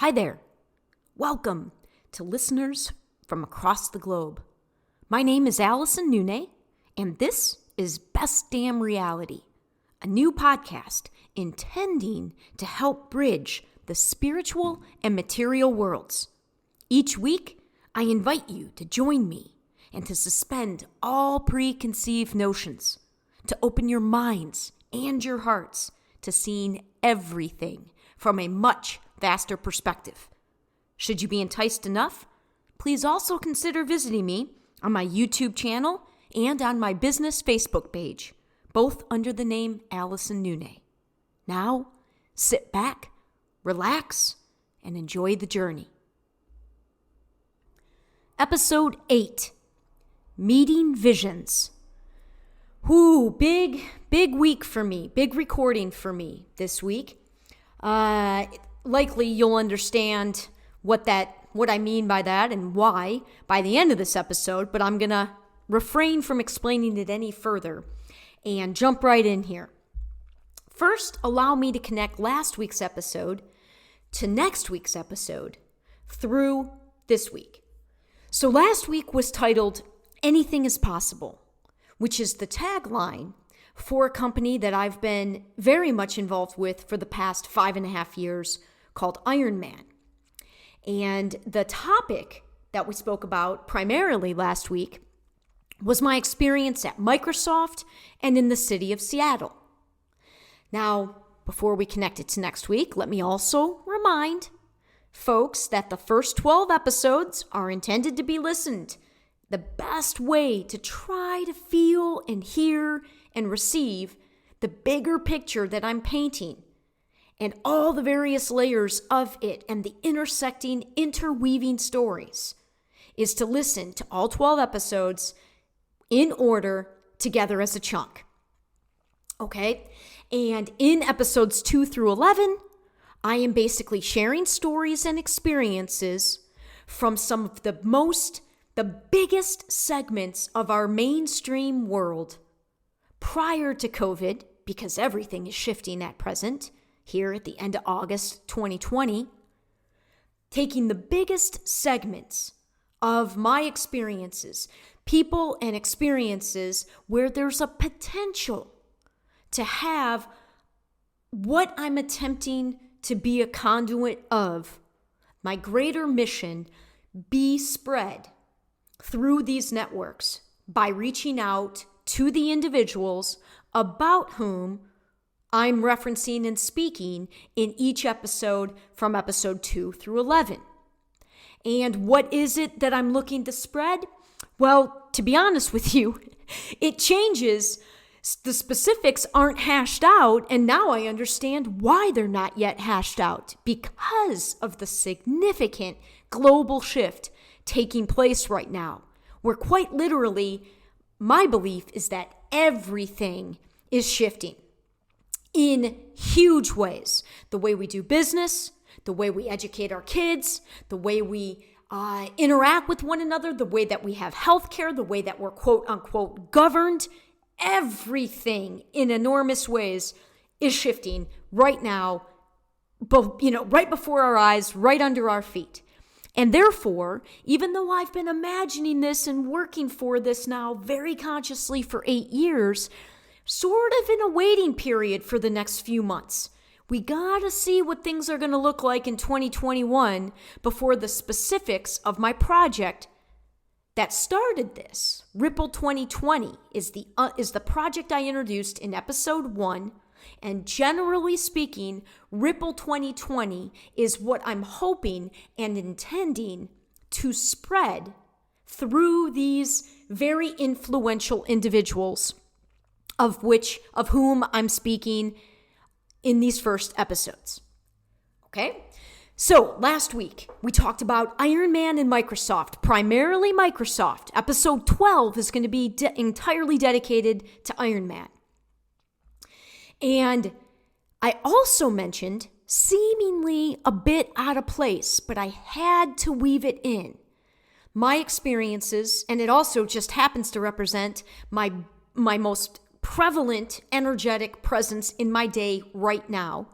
Hi there. Welcome to listeners from across the globe. My name is Alyson, Noune, and this is Best Damn Reality, a new podcast intending to help bridge the spiritual and material worlds. Each week, I invite you to join me and to suspend all preconceived notions, to open your minds and your hearts to seeing everything from a much vaster perspective. Should you be enticed enough, please also consider visiting me on my YouTube channel and on my business Facebook page, both under the name Alyson Noune. Now, sit back, relax, and enjoy the journey. Episode 8, Meeting Visions. Big week for me, big recording for me this week. Likely you'll understand what I mean by that and why by the end of this episode, but I'm going to refrain from explaining it any further and jump right in here. First, allow me to connect last week's episode to next week's episode through this week. So last week was titled Anything is Possible, which is the tagline for a company that I've been very much involved with for the past 5.5 years called M.A.P.S. And the topic that we spoke about primarily last week was my experience at Microsoft and in the city of Seattle. Now, before we connect it to next week, let me also remind folks that the first 12 episodes are intended to be listened. The best way to try to feel and hear and receive the bigger picture that I'm painting and all the various layers of it and the intersecting, interweaving stories is to listen to all 12 episodes in order together as a chunk. Okay? And in episodes 2 through 11, I am basically sharing stories and experiences from some of the biggest segments of our mainstream world prior to COVID, because everything is shifting at present, here at the end of August 2020, taking the biggest segments of my experiences, people and experiences where there's a potential to have what I'm attempting to be a conduit of, my greater mission, be spread through these networks by reaching out to the individuals about whom I'm referencing and speaking in each episode from episode 2 through 11. And what is it that I'm looking to spread? Well, to be honest with you, it changes. The specifics aren't hashed out, and now I understand why they're not yet hashed out, because of the significant global shift taking place right now, where quite literally, my belief is that everything is shifting in huge ways. The way we do business, the way we educate our kids, the way we interact with one another, the way that we have healthcare, the way that we're quote unquote governed, everything in enormous ways is shifting right now, right before our eyes, right under our feet. And therefore, even though I've been imagining this and working for this now very consciously for 8 years, sort of in a waiting period for the next few months. We gotta see what things are gonna look like in 2021 before the specifics of my project that started this. Ripple 2020 is the project I introduced in episode 1. And generally speaking, Ripple 2020 is what I'm hoping and intending to spread through these very influential individuals of whom I'm speaking in these first episodes. Okay? So last week, we talked about M.A.P.S. and Microsoft, primarily Microsoft. Episode 12 is going to be entirely dedicated to M.A.P.S. And I also mentioned, seemingly a bit out of place, but I had to weave it in, my experiences, and it also just happens to represent my most prevalent, energetic presence in my day right now,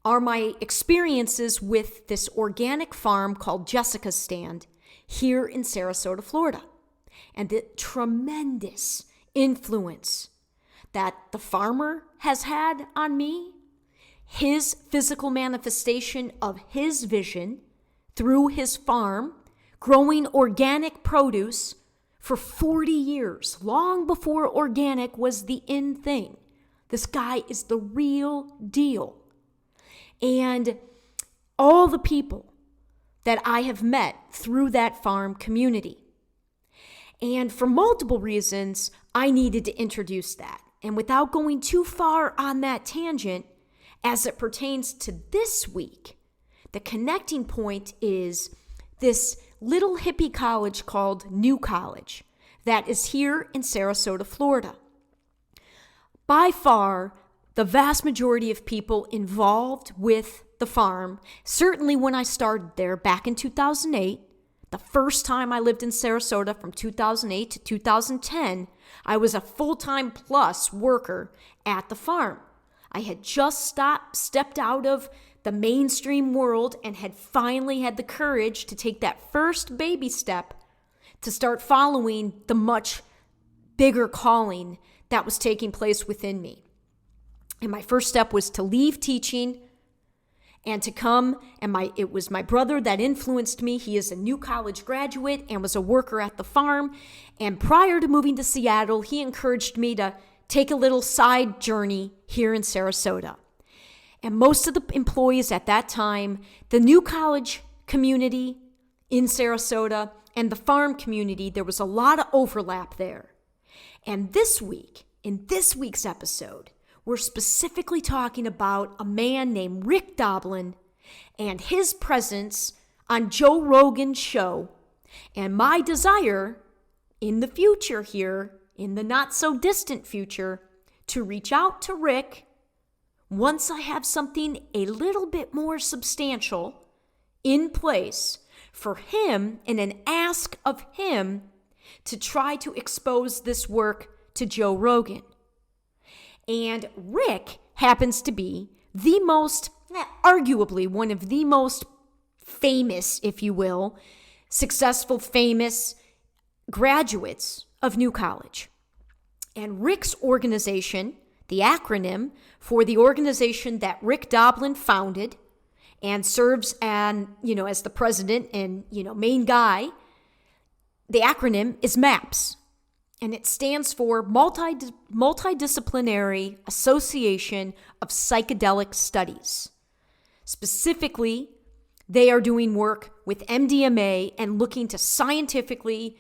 are my experiences with this organic farm called Jessica's Stand here in Sarasota, Florida, and the tremendous influence that the farmer has had on me, his physical manifestation of his vision through his farm, growing organic produce for 40 years, long before organic was the in thing. This guy is the real deal. And all the people that I have met through that farm community. And for multiple reasons, I needed to introduce that. And without going too far on that tangent, as it pertains to this week, the connecting point is this little hippie college called New College that is here in Sarasota, Florida. By far, the vast majority of people involved with the farm, certainly when I started there back in 2008, the first time I lived in Sarasota from 2008 to 2010, I was a full-time plus worker at the farm. I had just stepped out of the mainstream world and had finally had the courage to take that first baby step to start following the much bigger calling that was taking place within me. And my first step was to leave teaching and to come, and it was my brother that influenced me. He is a New College graduate and was a worker at the farm. And prior to moving to Seattle, he encouraged me to take a little side journey here in Sarasota. And most of the employees at that time, the New College community in Sarasota and the farm community, there was a lot of overlap there. And this week, in this week's episode, we're specifically talking about a man named Rick Doblin and his presence on Joe Rogan's show, and my desire in the future here, in the not so distant future, to reach out to Rick once I have something a little bit more substantial in place for him and an ask of him to try to expose this work to Joe Rogan. And Rick happens to be arguably one of the most famous, if you will, successful, famous graduates of New College. And Rick's organization, the acronym for the organization that Rick Doblin founded and serves as the president and, main guy, the acronym is M.A.P.S. And it stands for Multidisciplinary Association of Psychedelic Studies. Specifically, they are doing work with MDMA and looking to scientifically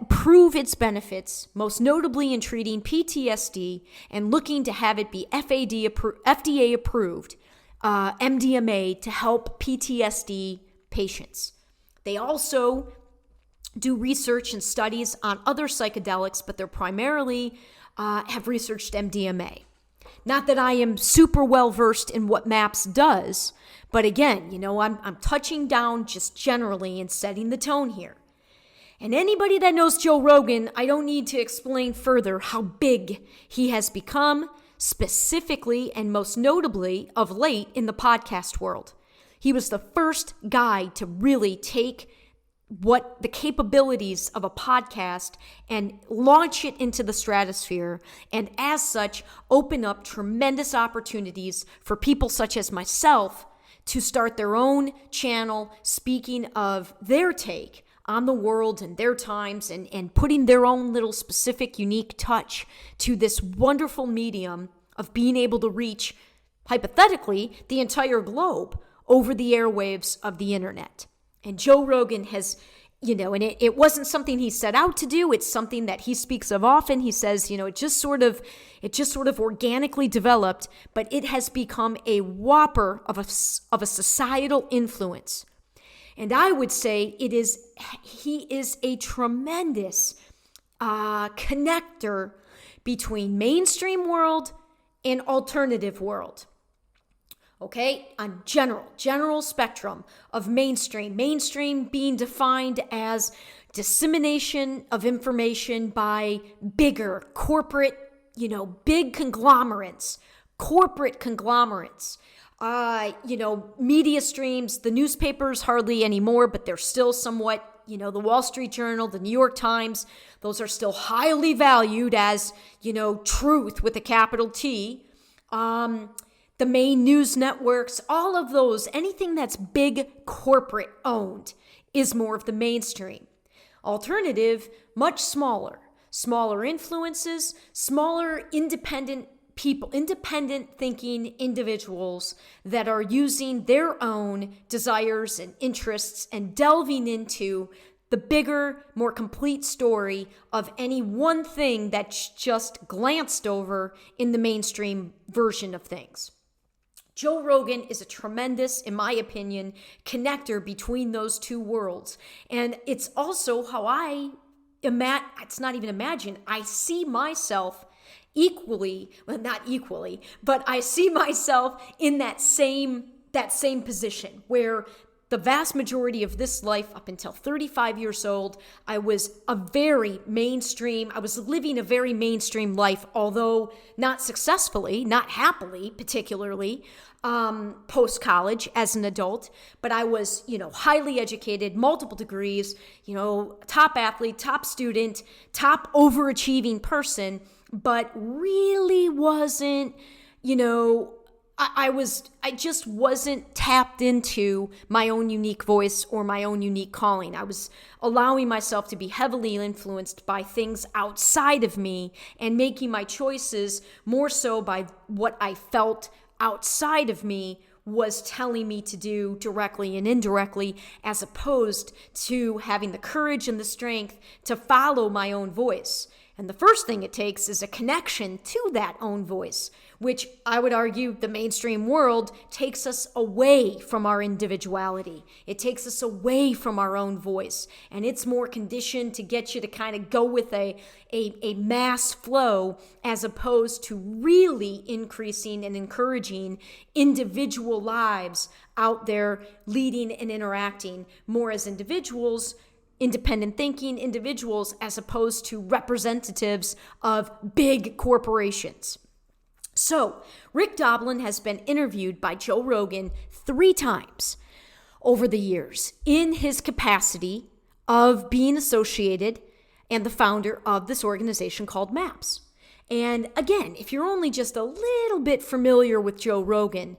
prove its benefits, most notably in treating PTSD, and looking to have it be FDA approved MDMA to help PTSD patients. They also do research and studies on other psychedelics, but they're primarily have researched MDMA. Not that I am super well versed in what M.A.P.S does, but again, I'm touching down just generally and setting the tone here. And anybody that knows Joe Rogan, I don't need to explain further how big he has become, specifically and most notably of late in the podcast world. He was the first guy to really take what the capabilities of a podcast and launch it into the stratosphere, and as such, open up tremendous opportunities for people such as myself to start their own channel, speaking of their take on the world and their times, and putting their own little specific, unique touch to this wonderful medium of being able to reach, hypothetically, the entire globe over the airwaves of the internet. And Joe Rogan has, and it wasn't something he set out to do. It's something that he speaks of often. He says, it just sort of organically developed, but it has become a whopper of a societal influence. And I would say he is a tremendous connector between mainstream world and alternative world. Okay, on general spectrum of mainstream being defined as dissemination of information by bigger corporate, big conglomerates, corporate conglomerates, Media streams, the newspapers hardly anymore, but they're still somewhat, the Wall Street Journal, the New York Times, those are still highly valued as, truth with a capital T. The main news networks, all of those, anything that's big corporate owned is more of the mainstream. Alternative, much smaller influences, smaller independent people, independent thinking individuals that are using their own desires and interests and delving into the bigger, more complete story of any one thing that's just glanced over in the mainstream version of things. Joe Rogan is a tremendous, in my opinion, connector between those two worlds. And it's also how I see myself equally, well, not equally, but I see myself in that same position where the vast majority of this life, up until 35 years old, I was living a very mainstream life, although not successfully, not happily, particularly, post-college as an adult. But I was, highly educated, multiple degrees, top athlete, top student, top overachieving person, but really wasn't, I just wasn't tapped into my own unique voice or my own unique calling. I was allowing myself to be heavily influenced by things outside of me and making my choices more so by what I felt outside of me was telling me to do directly and indirectly, as opposed to having the courage and the strength to follow my own voice. And the first thing it takes is a connection to that own voice, which I would argue the mainstream world takes us away from our individuality. It takes us away from our own voice. And it's more conditioned to get you to kind of go with a mass flow, as opposed to really increasing and encouraging individual lives out there, leading and interacting more as individuals, independent thinking individuals, as opposed to representatives of big corporations. So, Rick Doblin has been interviewed by Joe Rogan 3 times over the years in his capacity of being associated and the founder of this organization called M.A.P.S. And again, if you're only just a little bit familiar with Joe Rogan,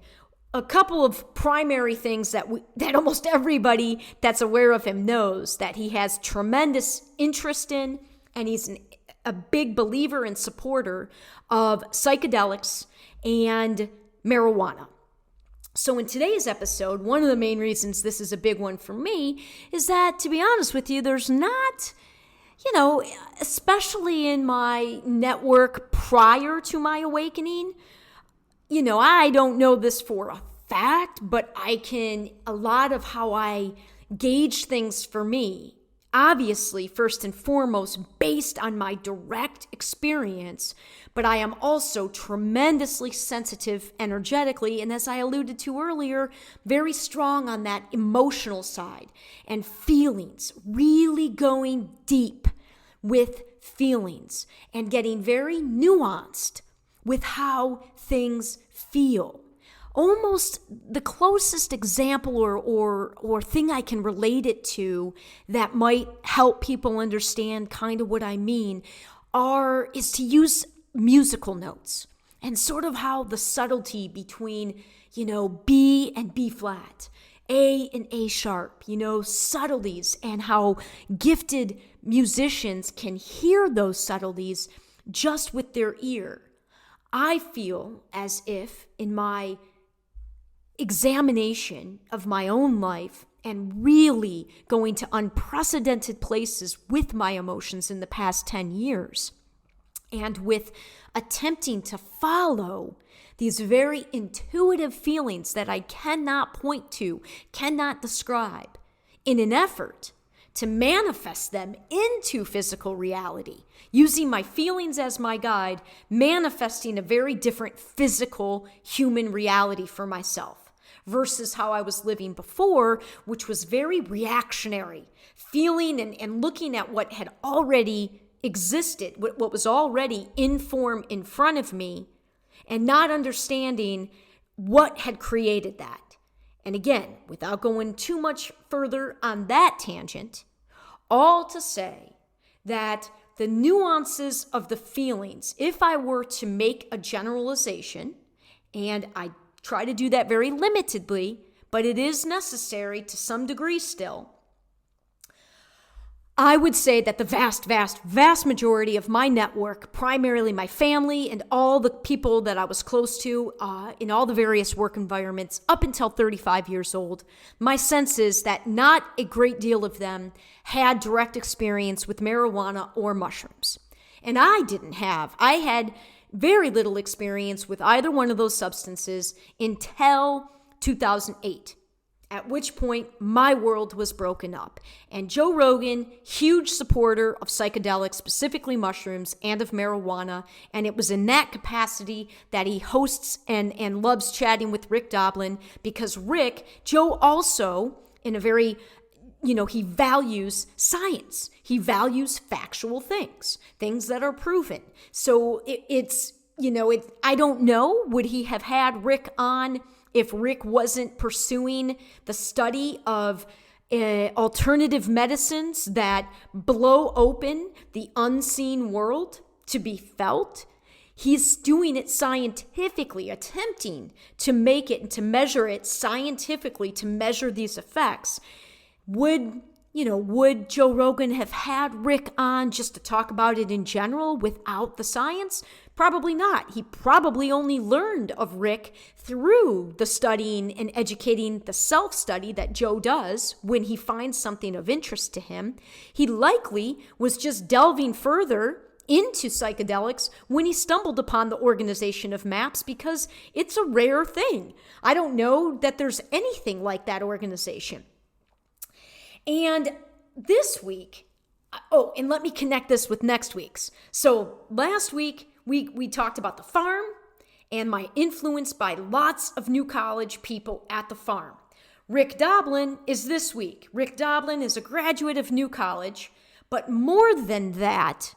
a couple of primary things that almost everybody that's aware of him knows that he has tremendous interest in, and he's a big believer and supporter of psychedelics and marijuana. So in today's episode, one of the main reasons this is a big one for me is that, to be honest with you, there's not, especially in my network prior to my awakening, I don't know this for a fact, but a lot of how I gauge things for me, obviously, first and foremost, based on my direct experience, but I am also tremendously sensitive energetically, and as I alluded to earlier, very strong on that emotional side and feelings, really going deep with feelings and getting very nuanced with how things feel. Almost the closest example or thing I can relate it to that might help people understand kind of what I mean is to use musical notes and sort of how the subtlety between, B and B flat, A and A sharp, subtleties, and how gifted musicians can hear those subtleties just with their ear. I feel as if in my examination of my own life and really going to unprecedented places with my emotions in the past 10 years, and with attempting to follow these very intuitive feelings that I cannot point to, cannot describe, in an effort to manifest them into physical reality, using my feelings as my guide, manifesting a very different physical human reality for myself versus how I was living before, which was very reactionary, feeling and looking at what had already existed, what was already in form in front of me, and not understanding what had created that. And again, without going too much further on that tangent, all to say that the nuances of the feelings, if I were to make a generalization, and I try to do that very limitedly, but it is necessary to some degree still, I would say that the vast majority of my network, primarily my family and all the people that I was close to in all the various work environments up until 35 years old, my sense is that not a great deal of them had direct experience with marijuana or mushrooms. And I didn't have. I had very little experience with either one of those substances until 2008. At which point, my world was broken up. And Joe Rogan, huge supporter of psychedelics, specifically mushrooms, and of marijuana. And it was in that capacity that he hosts and loves chatting with Rick Doblin, because Joe also, in a very, he values science. He values factual things that are proven. So I don't know, would he have had Rick on if Rick wasn't pursuing the study of alternative medicines that blow open the unseen world to be felt? He's doing it scientifically, attempting to make it and to measure it scientifically, to measure these effects. Would Joe Rogan have had Rick on just to talk about it in general without the science? Probably not. He probably only learned of Rick through the studying and educating, the self-study that Joe does when he finds something of interest to him. He likely was just delving further into psychedelics when he stumbled upon the organization of M.A.P.S, because it's a rare thing. I don't know that there's anything like that organization. And this week, and let me connect this with next week's. So last week, we talked about the farm and my influence by lots of New College people at the farm. Rick Doblin is this week. Rick Doblin is a graduate of New College, but more than that,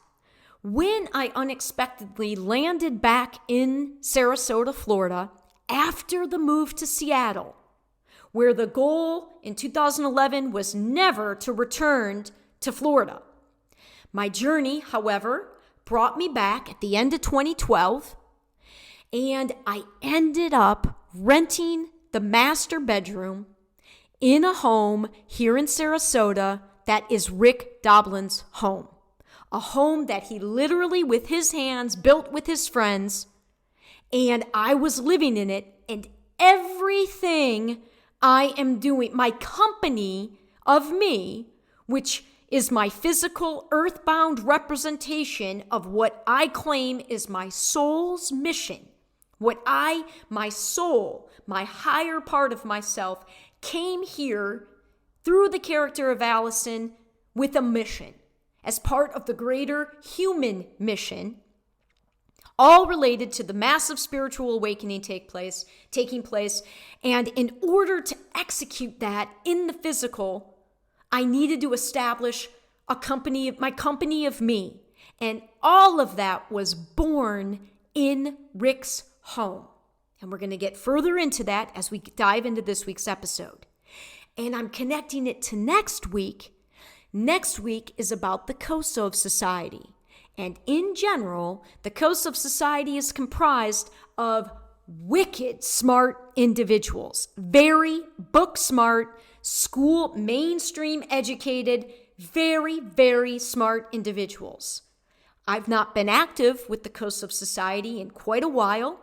when I unexpectedly landed back in Sarasota, Florida, after the move to Seattle, where the goal in 2011 was never to return to Florida. My journey, however, brought me back at the end of 2012, and I ended up renting the master bedroom in a home here in Sarasota that is Rick Doblin's home. A home that he literally, with his hands, built with his friends, and I was living in it, and everything I am doing, my company of me, which is my physical, earthbound representation of what I claim is my soul's mission. My soul, my higher part of myself, came here through the character of Alyson with a mission, as part of the greater human mission, all related to the massive spiritual awakening taking place. And in order to execute that in the physical, I needed to establish my company of me. And all of that was born in Rick's home. And we're going to get further into that as we dive into this week's episode. And I'm connecting it to next week. Next week is about the KOSOVE Society. And in general, the KOSOVE Society is comprised of wicked smart individuals, very book smart, school, mainstream educated, very, very smart individuals. I've not been active with the KOSOVE Society in quite a while,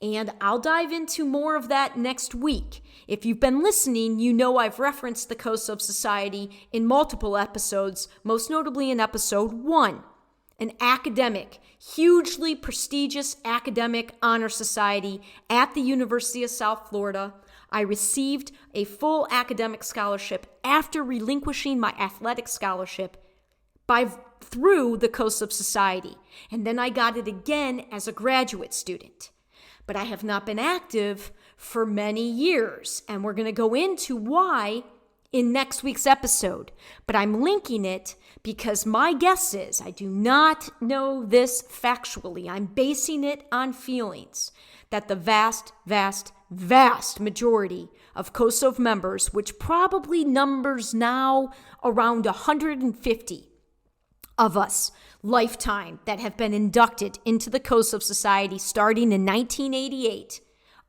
and I'll dive into more of that next week. If you've been listening, you know I've referenced the KOSOVE Society in multiple episodes, most notably in episode 1. An academic, hugely prestigious academic honor society at the University of South Florida. I received a full academic scholarship after relinquishing my athletic scholarship through the KOSOVE Society. And then I got it again as a graduate student. But I have not been active for many years. And we're going to go into why in next week's episode. But I'm linking it because my guess is, I do not know this factually, I'm basing it on feelings, that the vast vast majority of KOSOVE members, which probably numbers now around 150 of us lifetime that have been inducted into the KOSOVE Society starting in 1988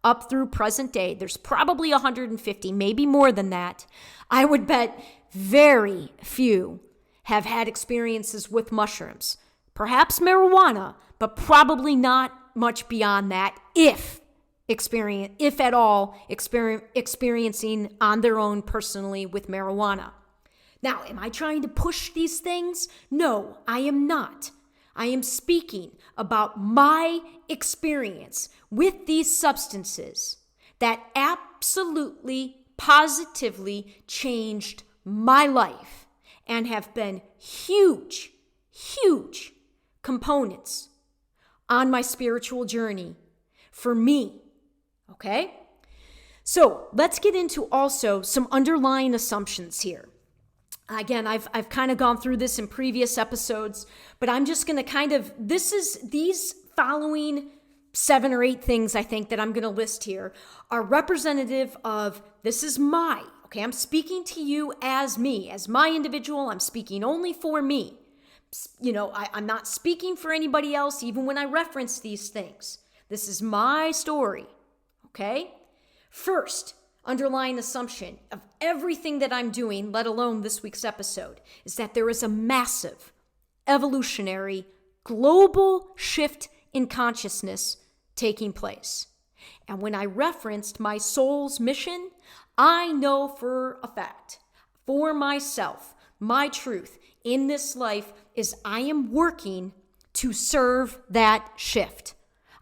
up through present day. There's probably 150, maybe more than that. I would bet very few have had experiences with mushrooms, perhaps marijuana, but probably not much beyond that, if at all, experiencing on their own personally with marijuana. Now, am I trying to push these things? No, I am not. I am speaking about my experience with these substances that absolutely, positively changed my life and have been huge, huge components on my spiritual journey for me. Okay? So let's get into also some underlying assumptions here. Again, I've kind of gone through this in previous episodes, but I'm just going to these following 7 or 8 things I think that I'm going to list here are representative of I'm speaking to you as me, as my individual. I'm speaking only for me. I'm not speaking for anybody else, even when I reference these things. This is my story, okay? First, underlying assumption of everything that I'm doing, let alone this week's episode, is that there is a massive, evolutionary, global shift in consciousness taking place. And when I referenced my soul's mission, I know for a fact, for myself, my truth in this life is I am working to serve that shift.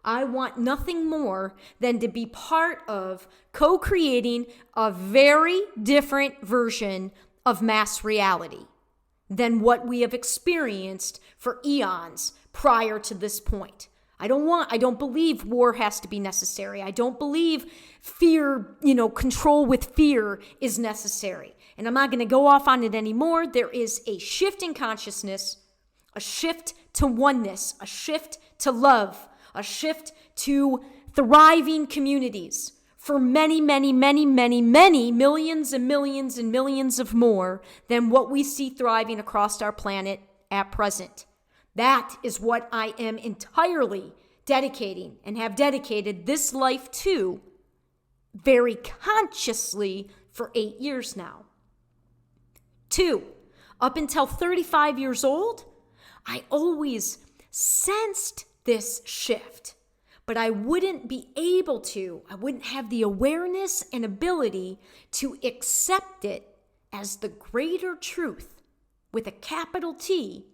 I want nothing more than to be part of co-creating a very different version of mass reality than what we have experienced for eons prior to this point. I don't believe war has to be necessary. I don't believe fear, control with fear is necessary. And I'm not going to go off on it anymore. There is a shift in consciousness, a shift to oneness, a shift to love, a shift to thriving communities for many, many, many, many, many millions and millions and millions of more than what we see thriving across our planet at present. That is what I am entirely dedicating and have dedicated this life to very consciously for 8 years now. 2, up until 35 years old, I always sensed this shift, but I wouldn't have the awareness and ability to accept it as the greater truth with a capital T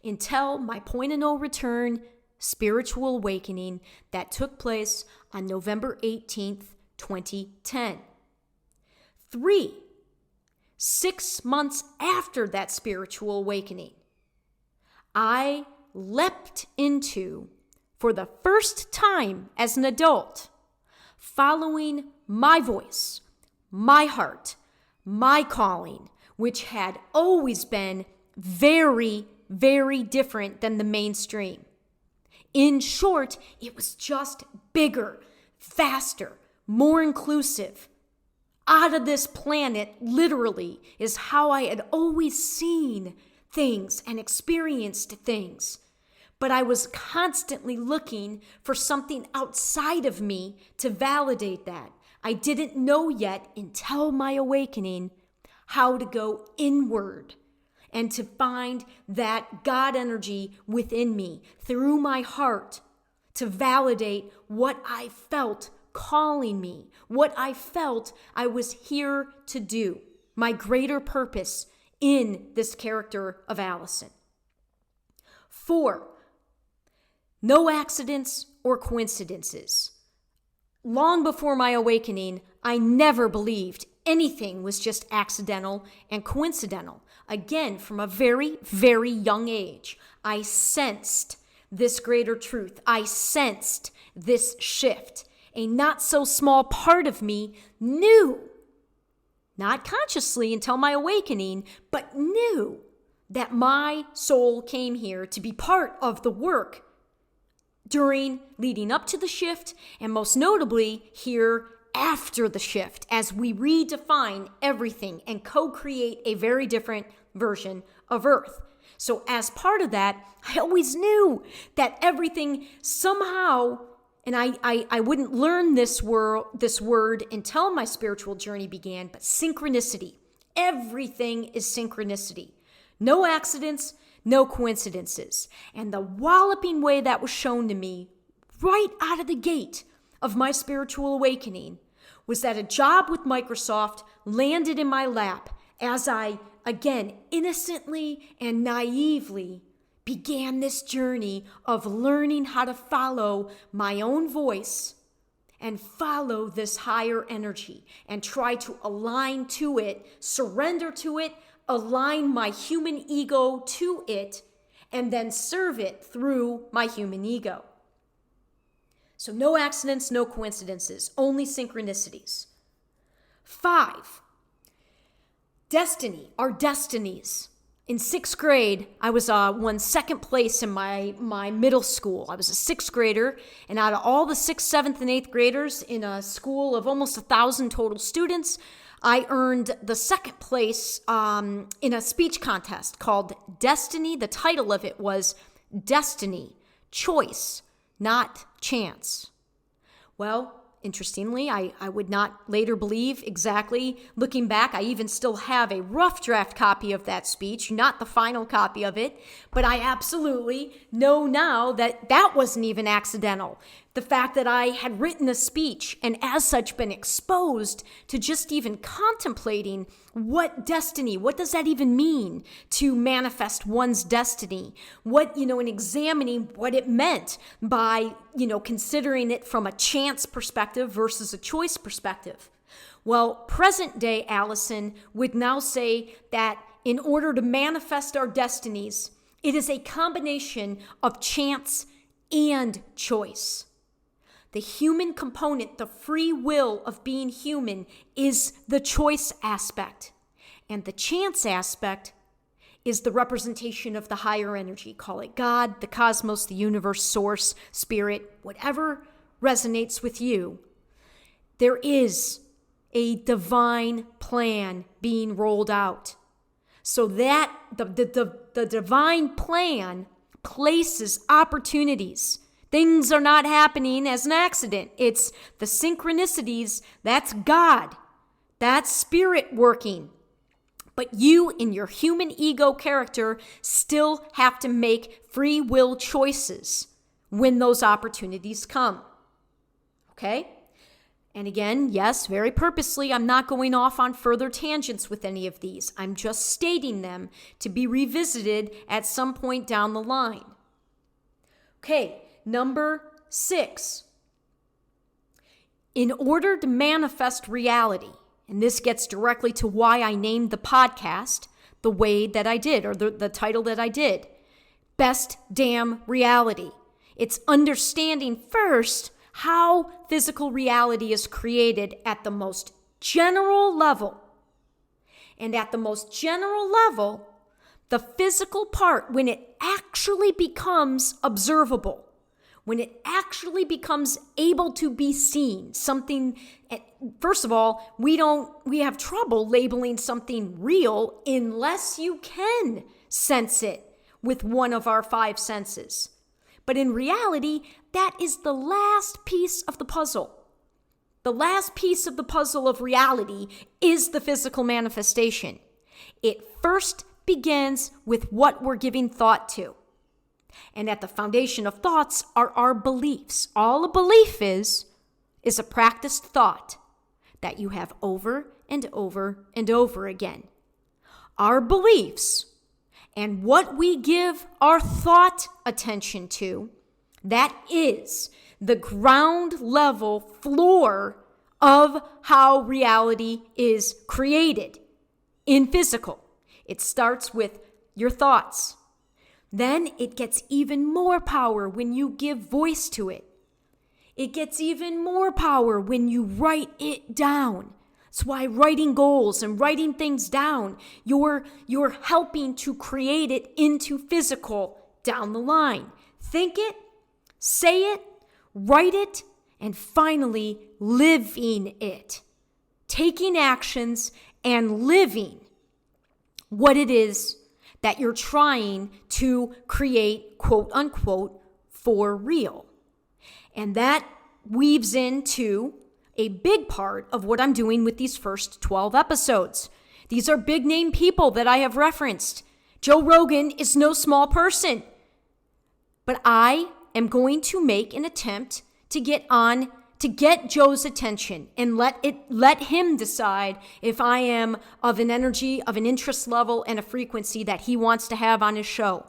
until my point of no return spiritual awakening that took place on November 18th, 2010. 3, 6 months after that spiritual awakening, I leapt into, for the first time as an adult, following my voice, my heart, my calling, which had always been very, very different than the mainstream. In short, it was just bigger, faster, more inclusive. Out of this planet, literally, is how I had always seen things and experienced things. But I was constantly looking for something outside of me to validate that. I didn't know yet until my awakening how to go inward and to find that God energy within me through my heart to validate what I felt calling me, what I felt I was here to do, my greater purpose in this character of Alyson. 4, no accidents or coincidences. Long before my awakening, I never believed anything was just accidental and coincidental. Again, from a very, very young age, I sensed this greater truth. I sensed this shift. A not so small part of me knew, not consciously until my awakening, but knew that my soul came here to be part of the work leading up to the shift, and most notably here after the shift as we redefine everything and co-create a very different version of Earth. So as part of that, I always knew that everything somehow, and I wouldn't learn this word until my spiritual journey began, but synchronicity. Everything is synchronicity. No accidents, no coincidences. And the walloping way that was shown to me right out of the gate of my spiritual awakening was that a job with Microsoft landed in my lap as I, again, innocently and naively began this journey of learning how to follow my own voice and follow this higher energy and try to align to it, surrender to it, align my human ego to it, and then serve it through my human ego. So no accidents, no coincidences, only synchronicities. 5, destiny, our destinies. In 6th grade, I was won second place in my middle school. I was a 6th grader, and out of all the 6th, 7th, and 8th graders in a school of almost 1,000 total students, I earned the second place in a speech contest called Destiny. The title of it was Destiny, Choice, Not Chance. Well, interestingly, I would not later believe exactly. Looking back, I even still have a rough draft copy of that speech, not the final copy of it, but I absolutely know now that that wasn't even accidental. The fact that I had written a speech and as such been exposed to just even contemplating what destiny, what does that even mean to manifest one's destiny? What, and examining what it meant by, considering it from a chance perspective versus a choice perspective. Well, present day Alyson would now say that in order to manifest our destinies, it is a combination of chance and choice. The human component, the free will of being human, is the choice aspect. And the chance aspect is the representation of the higher energy. Call it God, the cosmos, the universe, source, spirit, whatever resonates with you. There is a divine plan being rolled out. So that the divine plan places opportunities. Things are not happening as an accident. It's the synchronicities. That's God. That's spirit working. But you, in your human ego character, still have to make free will choices when those opportunities come. Okay? And again, yes, very purposely, I'm not going off on further tangents with any of these. I'm just stating them to be revisited at some point down the line. Okay. Number 6, in order to manifest reality, and this gets directly to why I named the podcast the way that I did, or the title that I did, Best Damn Reality. It's understanding first how physical reality is created at the most general level. And at the most general level, the physical part, when it actually becomes observable, when it actually becomes able to be seen, something, first of all, we have trouble labeling something real unless you can sense it with one of our 5 senses. But in reality, that is the last piece of the puzzle. The last piece of the puzzle of reality is the physical manifestation. It first begins with what we're giving thought to. And at the foundation of thoughts are our beliefs. All a belief is a practiced thought that you have over and over and over again. Our beliefs and what we give our thought attention to, that is the ground level floor of how reality is created in physical. It starts with your thoughts. Then it gets even more power when you give voice to it. It gets even more power when you write it down. That's why writing goals and writing things down, you're helping to create it into physical down the line. Think it, say it, write it, and finally living it. Taking actions and living what it is that you're trying to create, quote unquote, for real. And that weaves into a big part of what I'm doing with these first 12 episodes. These are big name people that I have referenced. Joe Rogan is no small person. But I am going to make an attempt to get Joe's attention and let him decide if I am of an energy, of an interest level, and a frequency that he wants to have on his show.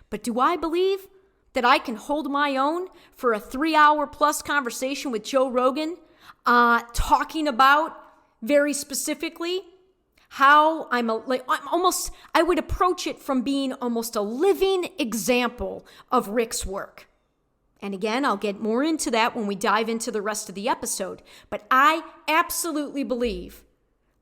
But do I believe that I can hold my own for a 3-hour plus conversation with Joe Rogan, talking about very specifically how I would approach it from being almost a living example of Rick's work. And again, I'll get more into that when we dive into the rest of the episode. But I absolutely believe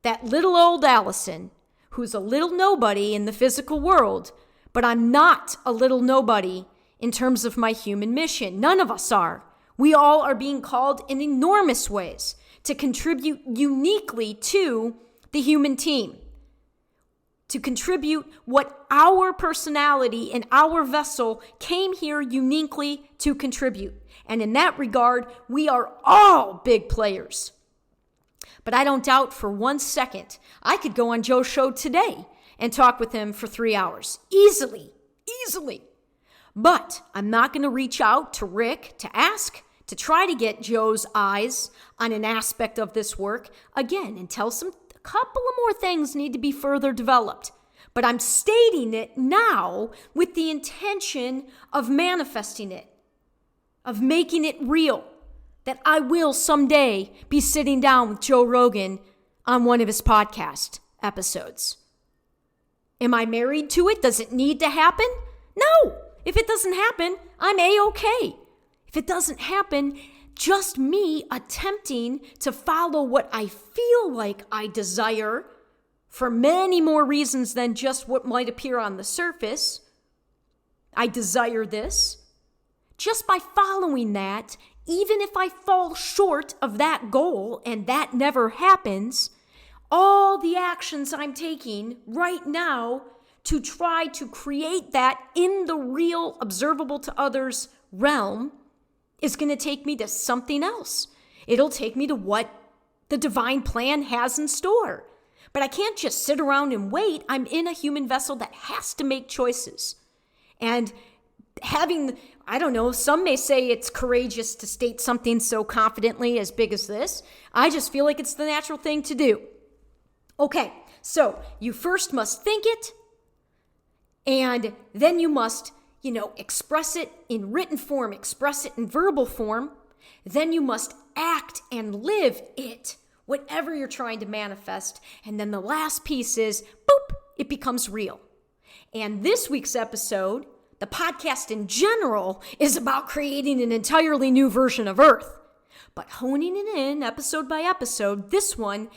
that little old Alyson, who's a little nobody in the physical world, but I'm not a little nobody in terms of my human mission. None of us are. We all are being called in enormous ways to contribute uniquely to the human team, to contribute what our personality and our vessel came here uniquely to contribute. And in that regard, we are all big players. But I don't doubt for 1 second I could go on Joe's show today and talk with him for 3 hours. Easily. But I'm not going to reach out to Rick to ask, to try to get Joe's eyes on an aspect of this work again until a couple of more things need to be further developed. But I'm stating it now with the intention of manifesting it, of making it real, that I will someday be sitting down with Joe Rogan on one of his podcast episodes. Am I married to it? Does it need to happen? No. If it doesn't happen, I'm A-okay. If it doesn't happen, just me attempting to follow what I feel like I desire for many more reasons than just what might appear on the surface. I desire this. Just by following that, even if I fall short of that goal and that never happens, all the actions I'm taking right now to try to create that in the real, observable to others realm is going to take me to something else. It'll take me to what the divine plan has in store. But I can't just sit around and wait. I'm in a human vessel that has to make choices. And some may say it's courageous to state something so confidently as big as this. I just feel like it's the natural thing to do. Okay, so you first must think it, and then you must, express it in written form, express it in verbal form. Then you must act and live it, whatever you're trying to manifest. And then the last piece is, boop, it becomes real. And this week's episode, the podcast in general, is about creating an entirely new version of Earth. But honing it in episode by episode, this one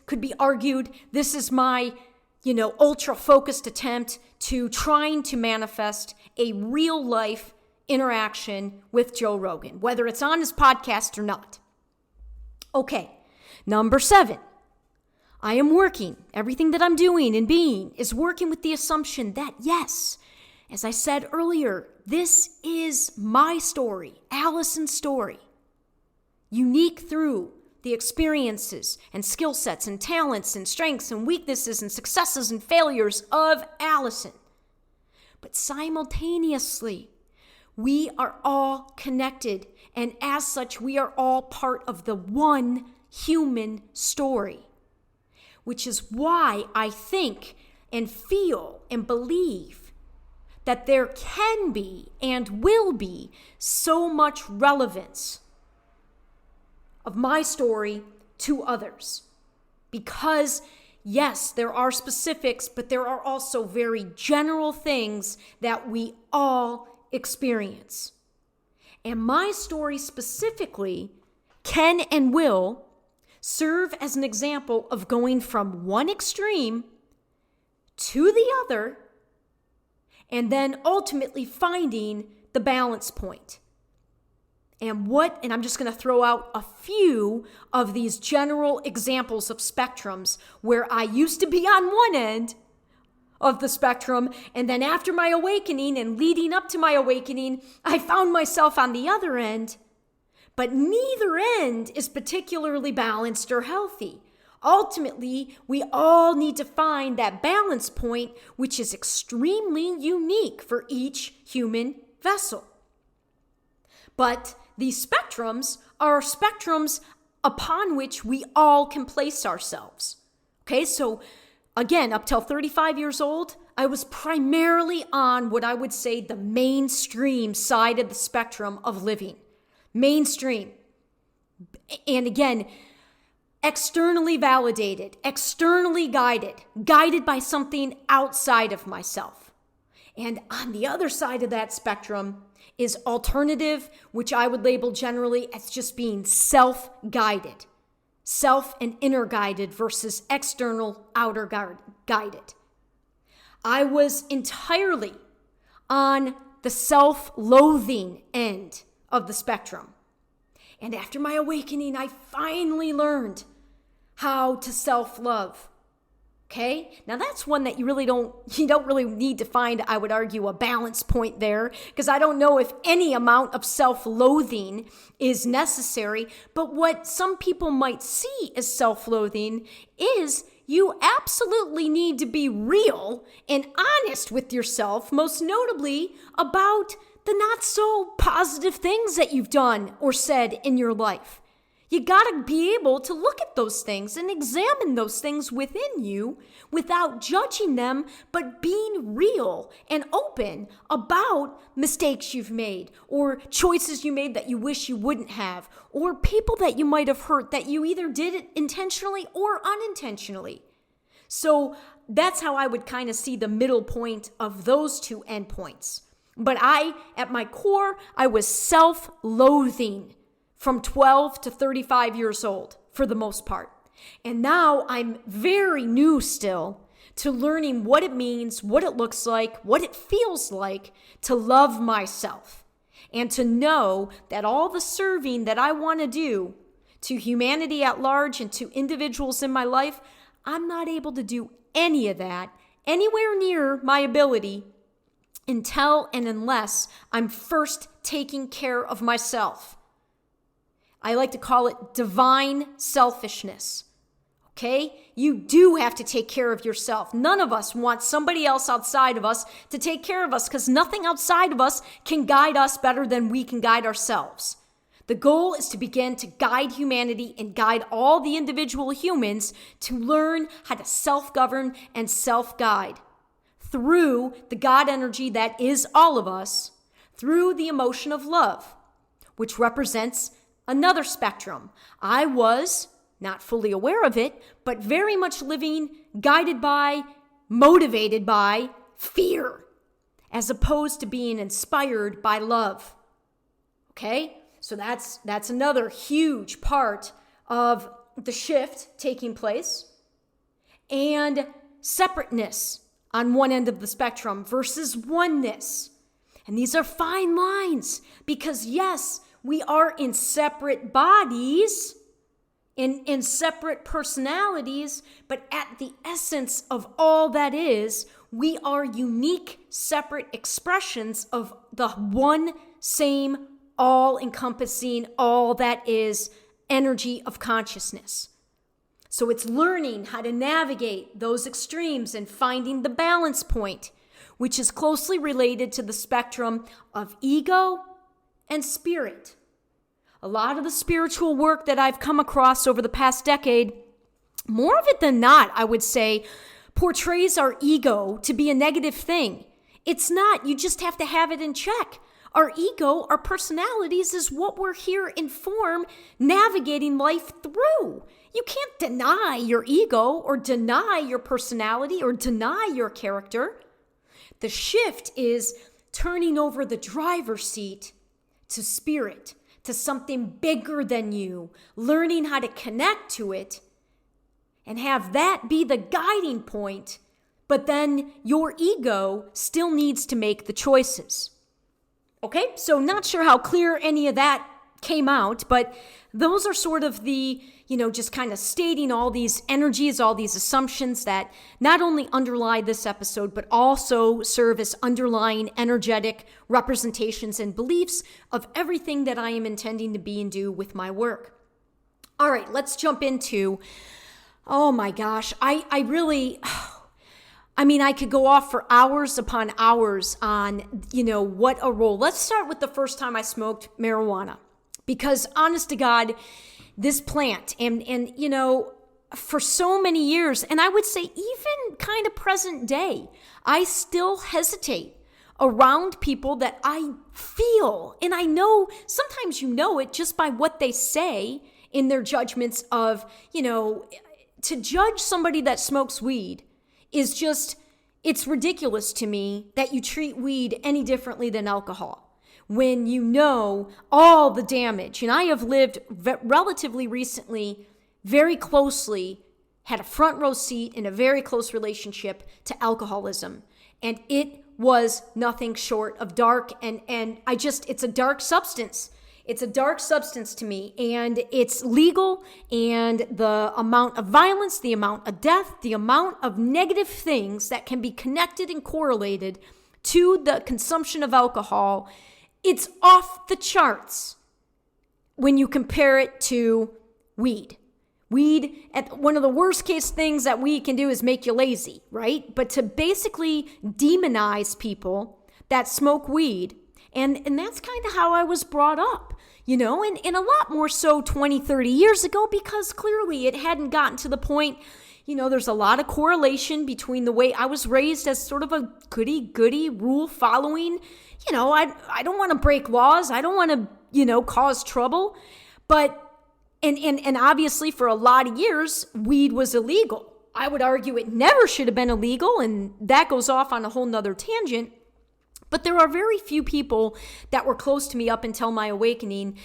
could be argued, this is my, ultra-focused attempt to trying to manifest a real-life interaction with Joe Rogan, whether it's on his podcast or not. Okay, number 7. I am working. Everything that I'm doing and being is working with the assumption that, yes, as I said earlier, this is my story, Alyson's story. Unique through the experiences and skill sets and talents and strengths and weaknesses and successes and failures of Alyson. But simultaneously, we are all connected, and as such, we are all part of the one human story, which is why I think and feel and believe that there can be and will be so much relevance of my story to others. Because, yes, there are specifics, but there are also very general things that we all experience. And my story specifically can and will serve as an example of going from one extreme to the other and then ultimately finding the balance point. And I'm just going to throw out a few of these general examples of spectrums where I used to be on one end of the spectrum, and then after my awakening and leading up to my awakening, I found myself on the other end. But neither end is particularly balanced or healthy. Ultimately, we all need to find that balance point, which is extremely unique for each human vessel. But these spectrums are spectrums upon which we all can place ourselves. Okay, so again, up till 35 years old, I was primarily on what I would say the mainstream side of the spectrum of living. Mainstream. And again, externally validated, externally guided by something outside of myself. And on the other side of that spectrum is alternative, which I would label generally as just being self-guided. Self and inner guided versus external outer guided. I was entirely on the self-loathing end of the spectrum. And after my awakening, I finally learned how to self-love. Okay? Now that's one that you don't really need to find, I would argue, a balance point there, because I don't know if any amount of self-loathing is necessary, but what some people might see as self-loathing is you absolutely need to be real and honest with yourself, most notably about the not so positive things that you've done or said in your life. You gotta be able to look at those things and examine those things within you without judging them, but being real and open about mistakes you've made or choices you made that you wish you wouldn't have, or people that you might have hurt that you either did it intentionally or unintentionally. So that's how I would kind of see the middle point of those two endpoints. But at my core, I was self-loathing from 12 to 35 years old, for the most part. And now I'm very new still to learning what it means, what it looks like, what it feels like to love myself. And to know that all the serving that I want to do to humanity at large and to individuals in my life, I'm not able to do any of that anywhere near my ability until and unless I'm first taking care of myself. I like to call it divine selfishness. Okay? You do have to take care of yourself. None of us want somebody else outside of us to take care of us because nothing outside of us can guide us better than we can guide ourselves. The goal is to begin to guide humanity and guide all the individual humans to learn how to self-govern and self-guide through the God energy that is all of us, through the emotion of love, which represents another spectrum. I was not fully aware of it, but very much living guided by, motivated by fear, as opposed to being inspired by love. Okay? So that's another huge part of the shift taking place. And separateness on one end of the spectrum versus oneness. And these are fine lines because yes, we are in separate bodies, in separate personalities, but at the essence of all that is, we are unique, separate expressions of the one same, all-encompassing, all that is energy of consciousness. So it's learning how to navigate those extremes and finding the balance point, which is closely related to the spectrum of ego and spirit. A lot of the spiritual work that I've come across over the past decade, more of it than not, I would say, portrays our ego to be a negative thing. It's not. You just have to have it in check. Our ego, our personalities is what we're here in form navigating life through. You can't deny your ego or deny your personality or deny your character. The shift is turning over the driver's seat to spirit, to something bigger than you, learning how to connect to it and have that be the guiding point, but then your ego still needs to make the choices. Okay, so not sure how clear any of that came out, but those are sort of the, just kind of stating all these energies, all these assumptions that not only underlie this episode, but also serve as underlying energetic representations and beliefs of everything that I am intending to be and do with my work. All right, let's jump into, oh my gosh, I could go off for hours upon hours on, what a role. Let's start with the first time I smoked marijuana. Because honest to God, this plant and for so many years, and I would say even kind of present day, I still hesitate around people that I feel. And I know sometimes it just by what they say in their judgments of, to judge somebody that smokes weed is just, it's ridiculous to me that you treat weed any differently than alcohol. When you know all the damage. And I have lived relatively recently, very closely, had a front row seat in a very close relationship to alcoholism. And it was nothing short of dark. And it's a dark substance. It's a dark substance to me. And it's legal. And the amount of violence, the amount of death, the amount of negative things that can be connected and correlated to the consumption of alcohol, it's off the charts when you compare it to weed. Weed, one of the worst case things that weed can do is make you lazy, right? But to basically demonize people that smoke weed, and that's kind of how I was brought up, and a lot more so 20, 30 years ago, because clearly it hadn't gotten to the point, there's a lot of correlation between the way I was raised as sort of a goody-goody, rule-following. I don't want to break laws. I don't want to, cause trouble. But, and obviously for a lot of years, weed was illegal. I would argue it never should have been illegal, and that goes off on a whole nother tangent. But there are very few people that were close to me up until my awakening,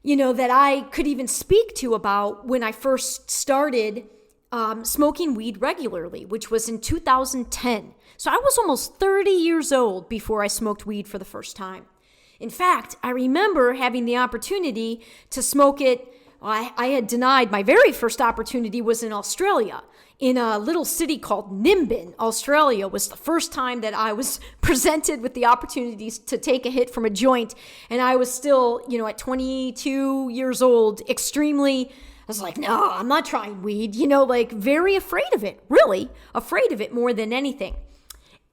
that I could even speak to about when I first started smoking weed regularly, which was in 2010. So I was almost 30 years old before I smoked weed for the first time. In fact, I remember having the opportunity to smoke it. I had denied my very first opportunity was in Australia. In a little city called Nimbin, Australia, was the first time that I was presented with the opportunities to take a hit from a joint. And I was still, at 22 years old, I was like, no, I'm not trying weed, very afraid of it, really afraid of it more than anything.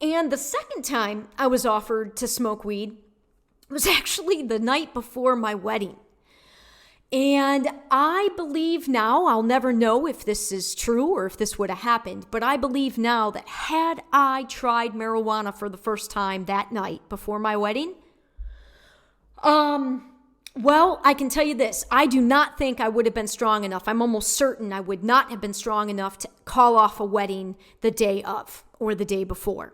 And the second time I was offered to smoke weed was actually the night before my wedding. And I believe now, I'll never know if this is true or if this would have happened, but I believe now that had I tried marijuana for the first time that night before my wedding, well, I can tell you this. I do not think I would have been strong enough. I'm almost certain I would not have been strong enough to call off a wedding the day of or the day before.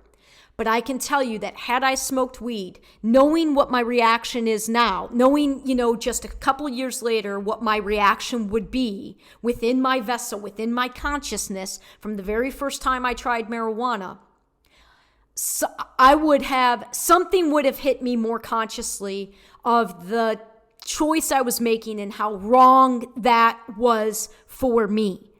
But I can tell you that had I smoked weed, knowing what my reaction is now, knowing, just a couple of years later what my reaction would be within my vessel, within my consciousness from the very first time I tried marijuana, so something would have hit me more consciously of the choice I was making and how wrong that was for me.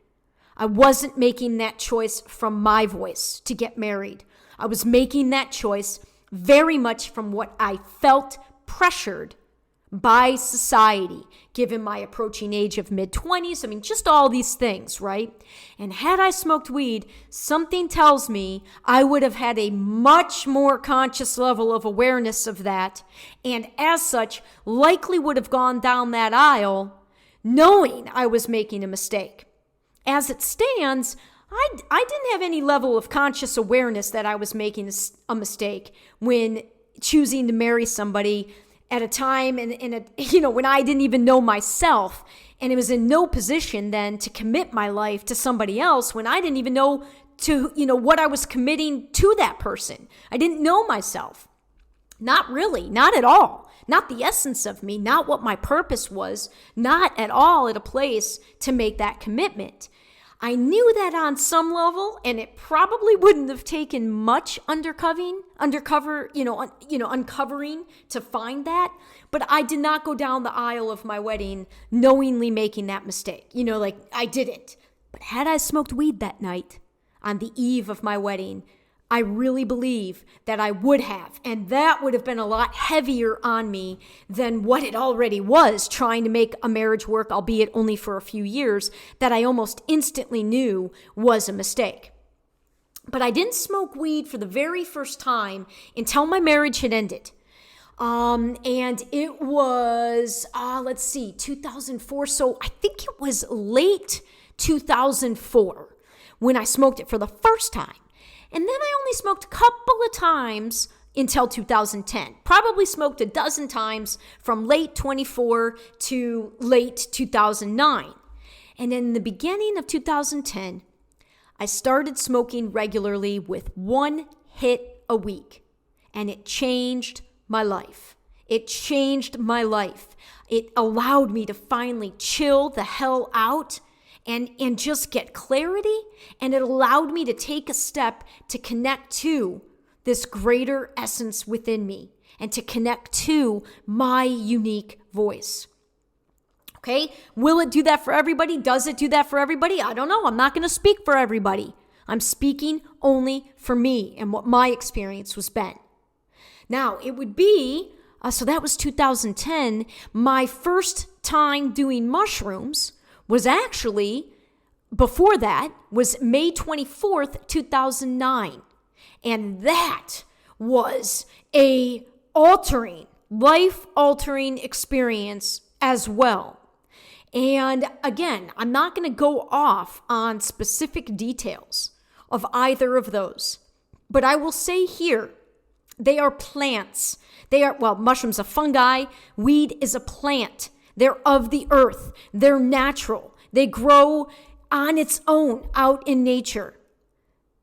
I wasn't making that choice from my voice to get married. I was making that choice very much from what I felt pressured by society, given my approaching age of mid-20s. Just all these things, right? And had I smoked weed, something tells me I would have had a much more conscious level of awareness of that, and as such, likely would have gone down that aisle knowing I was making a mistake. As it stands, I didn't have any level of conscious awareness that I was making a mistake when choosing to marry somebody at a time and when I didn't even know myself, and it was in no position then to commit my life to somebody else when I didn't even know what I was committing to that person. I didn't know myself. Not really, not at all. Not the essence of me, not what my purpose was, not at all at a place to make that commitment. I knew that on some level, and it probably wouldn't have taken much uncovering to find that. But I did not go down the aisle of my wedding knowingly making that mistake. I didn't. But had I smoked weed that night on the eve of my wedding, I really believe that I would have. And that would have been a lot heavier on me than what it already was, trying to make a marriage work, albeit only for a few years, that I almost instantly knew was a mistake. But I didn't smoke weed for the very first time until my marriage had ended. And it was, 2004. So I think it was late 2004 when I smoked it for the first time. And then I only smoked a couple of times until 2010. Probably smoked a dozen times from late 24 to late 2009. And in the beginning of 2010, I started smoking regularly with one hit a week. And it changed my life. It changed my life. It allowed me to finally chill the hell out and just get clarity, and it allowed me to take a step to connect to this greater essence within me and to connect to my unique voice. Okay, will it do that for everybody? Does it do that for everybody? I don't know. I'm not going to speak for everybody. I'm speaking only for me and what my experience was been. Now, it would be, so that was 2010. My first time doing mushrooms was actually, before that, was May 24th, 2009. And that was a life-altering experience as well. And again, I'm not going to go off on specific details of either of those. But I will say here, they are plants. Mushrooms are fungi. Weed is a plant. They're of the earth. They're natural. They grow on its own out in nature.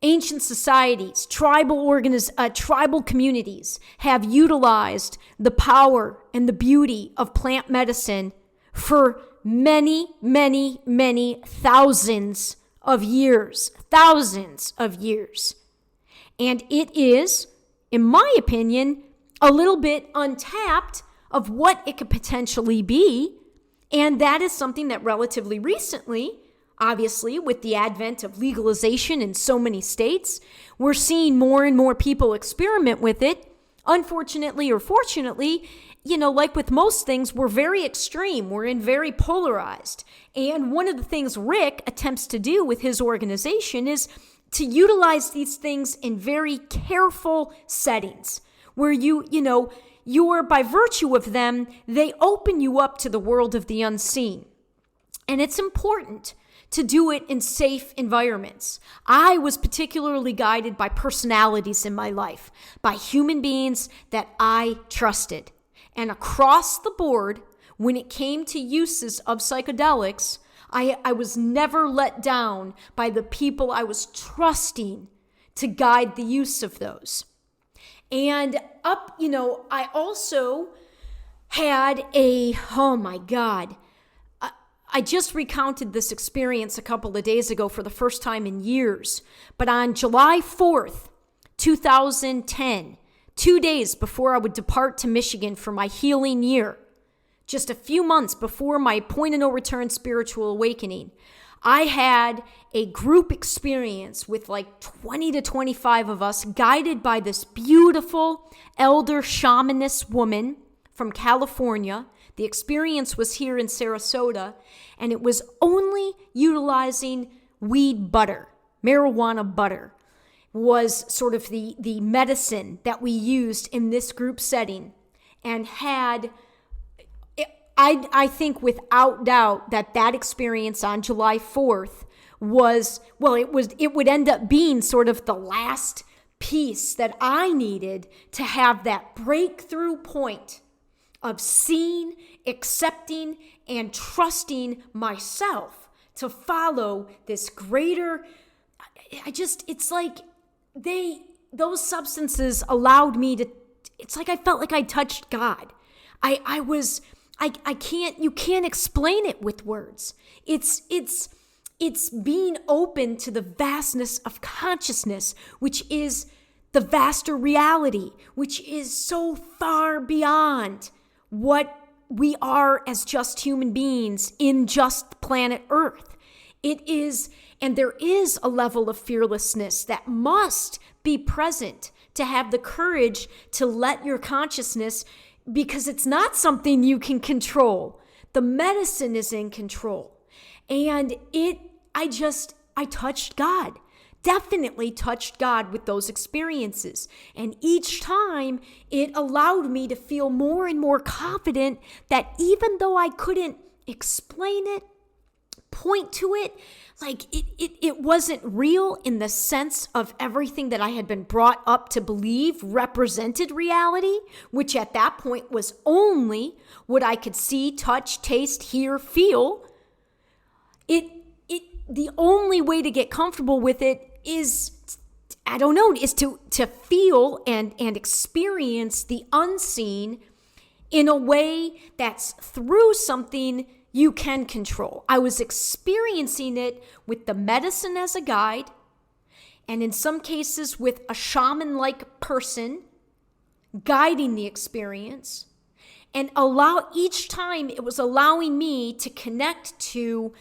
Ancient societies, tribal communities have utilized the power and the beauty of plant medicine for many, many, many thousands of years. And it is, in my opinion, a little bit untapped of what it could potentially be. And that is something that relatively recently, obviously, with the advent of legalization in so many states, we're seeing more and more people experiment with it. Unfortunately or fortunately, like with most things, we're very extreme. We're very polarized. And one of the things Rick attempts to do with his organization is to utilize these things in very careful settings where you're by virtue of them, they open you up to the world of the unseen. And it's important to do it in safe environments. I was particularly guided by personalities in my life, by human beings that I trusted. And across the board, when it came to uses of psychedelics, I was never let down by the people I was trusting to guide the use of those. And I also had I just recounted this experience a couple of days ago for the first time in years. But on July 4th, 2010, 2 days before I would depart to Michigan for my healing year, just a few months before my point of no return spiritual awakening, I had a group experience with like 20 to 25 of us, guided by this beautiful elder shamanist woman from California. The experience was here in Sarasota, and it was only utilizing weed butter, marijuana butter, was sort of the medicine that we used in this group setting, and had, I think without doubt that experience on July 4th it would end up being sort of the last piece that I needed to have that breakthrough point of seeing, accepting, and trusting myself to follow this greater, it's like those substances allowed me to, it's like I felt like I touched God. You can't explain it with words. It's It's being open to the vastness of consciousness, which is the vaster reality, which is so far beyond what we are as just human beings in just planet Earth. It is, and there is a level of fearlessness that must be present to have the courage to let your consciousness, because it's not something you can control. The medicine is in control. And I touched God, definitely touched God with those experiences. And each time it allowed me to feel more and more confident that even though I couldn't explain it, point to it, like it wasn't real in the sense of everything that I had been brought up to believe represented reality, which at that point was only what I could see, touch, taste, hear, feel. The only way to get comfortable with it is, is to feel and experience the unseen in a way that's through something you can control. I was experiencing it with the medicine as a guide, and in some cases with a shaman-like person guiding the experience. And each time it was allowing me to connect to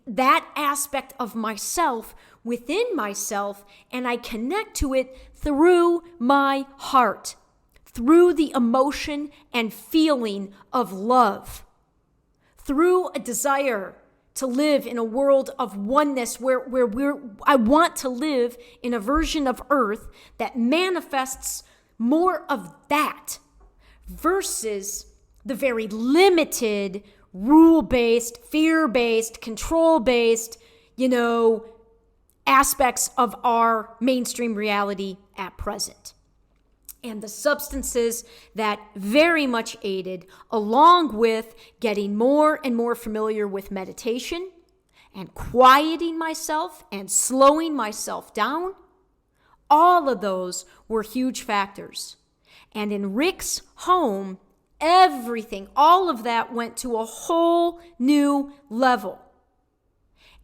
that aspect of myself within myself, and I connect to it through my heart, through the emotion and feeling of love, through a desire to live in a world of oneness where I want to live in a version of Earth that manifests more of that versus the very limited, rule-based, fear-based, control-based, aspects of our mainstream reality at present. And the substances that very much aided, along with getting more and more familiar with meditation and quieting myself and slowing myself down, all of those were huge factors. And in Rick's home, everything, all of that went to a whole new level.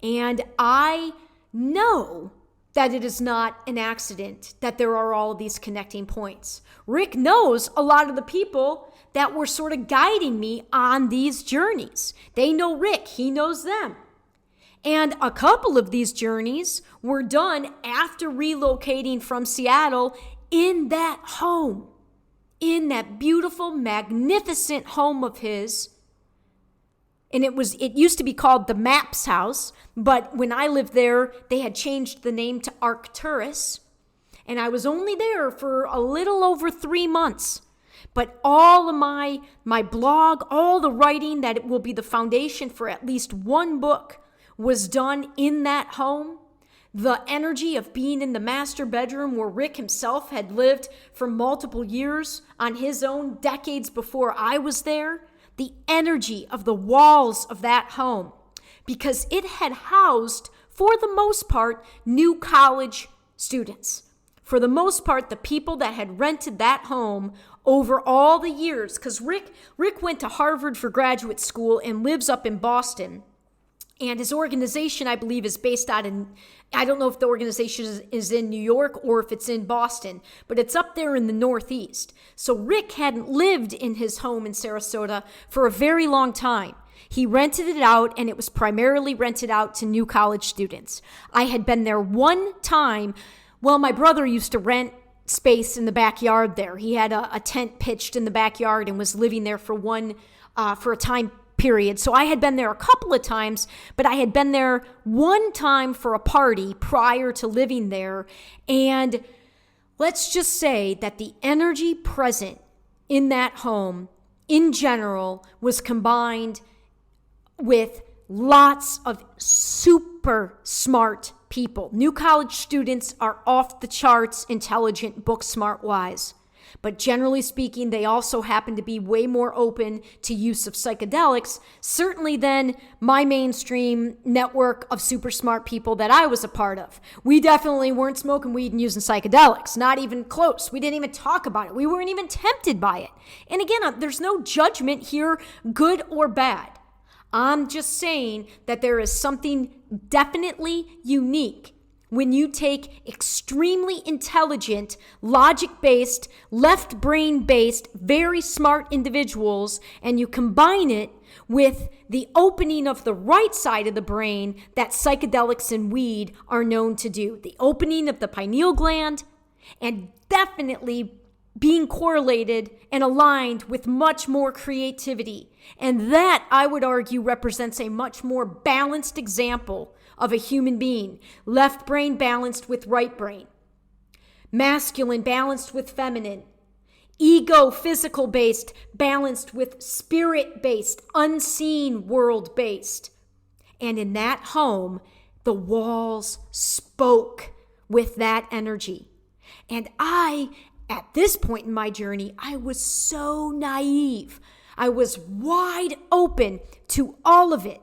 And I know that it is not an accident that there are all of these connecting points. Rick knows a lot of the people that were sort of guiding me on these journeys. They know Rick, he knows them. And a couple of these journeys were done after relocating from Seattle in that home, in that beautiful, magnificent home of his. And it used to be called the M.A.P.S house, but when I lived there, they had changed the name to Arcturus. And I was only there for a little over 3 months. But all of my blog, all the writing that will be the foundation for at least one book was done in that home. The energy of being in the master bedroom where Rick himself had lived for multiple years on his own, decades before I was there. The energy of the walls of that home, because it had housed, for the most part, new college students. For the most part, the people that had rented that home over all the years, because Rick went to Harvard for graduate school and lives up in Boston. And his organization, I believe, is based out in, I don't know if the organization is in New York or if it's in Boston, but it's up there in the Northeast. So Rick hadn't lived in his home in Sarasota for a very long time. He rented it out, and it was primarily rented out to new college students. I had been there one time. Well, my brother used to rent space in the backyard there. He had a tent pitched in the backyard and was living there for a time period. So I had been there a couple of times, but I had been there one time for a party prior to living there. And let's just say that the energy present in that home in general was combined with lots of super smart people. New college students are off the charts intelligent, book smart wise. But generally speaking, they also happen to be way more open to use of psychedelics, certainly than my mainstream network of super smart people that I was a part of. We definitely weren't smoking weed and using psychedelics, not even close. We didn't even talk about it. We weren't even tempted by it. And again, there's no judgment here, good or bad. I'm just saying that there is something definitely unique when you take extremely intelligent, logic-based, left brain-based, very smart individuals and you combine it with the opening of the right side of the brain that psychedelics and weed are known to do. The opening of the pineal gland, and definitely being correlated and aligned with much more creativity. And that, I would argue, represents a much more balanced example of a human being. Left brain balanced with right brain. Masculine balanced with feminine. Ego, physical based, balanced with spirit based, unseen world based. And in that home, the walls spoke with that energy. And at this point in my journey, I was so naive. I was wide open to all of it.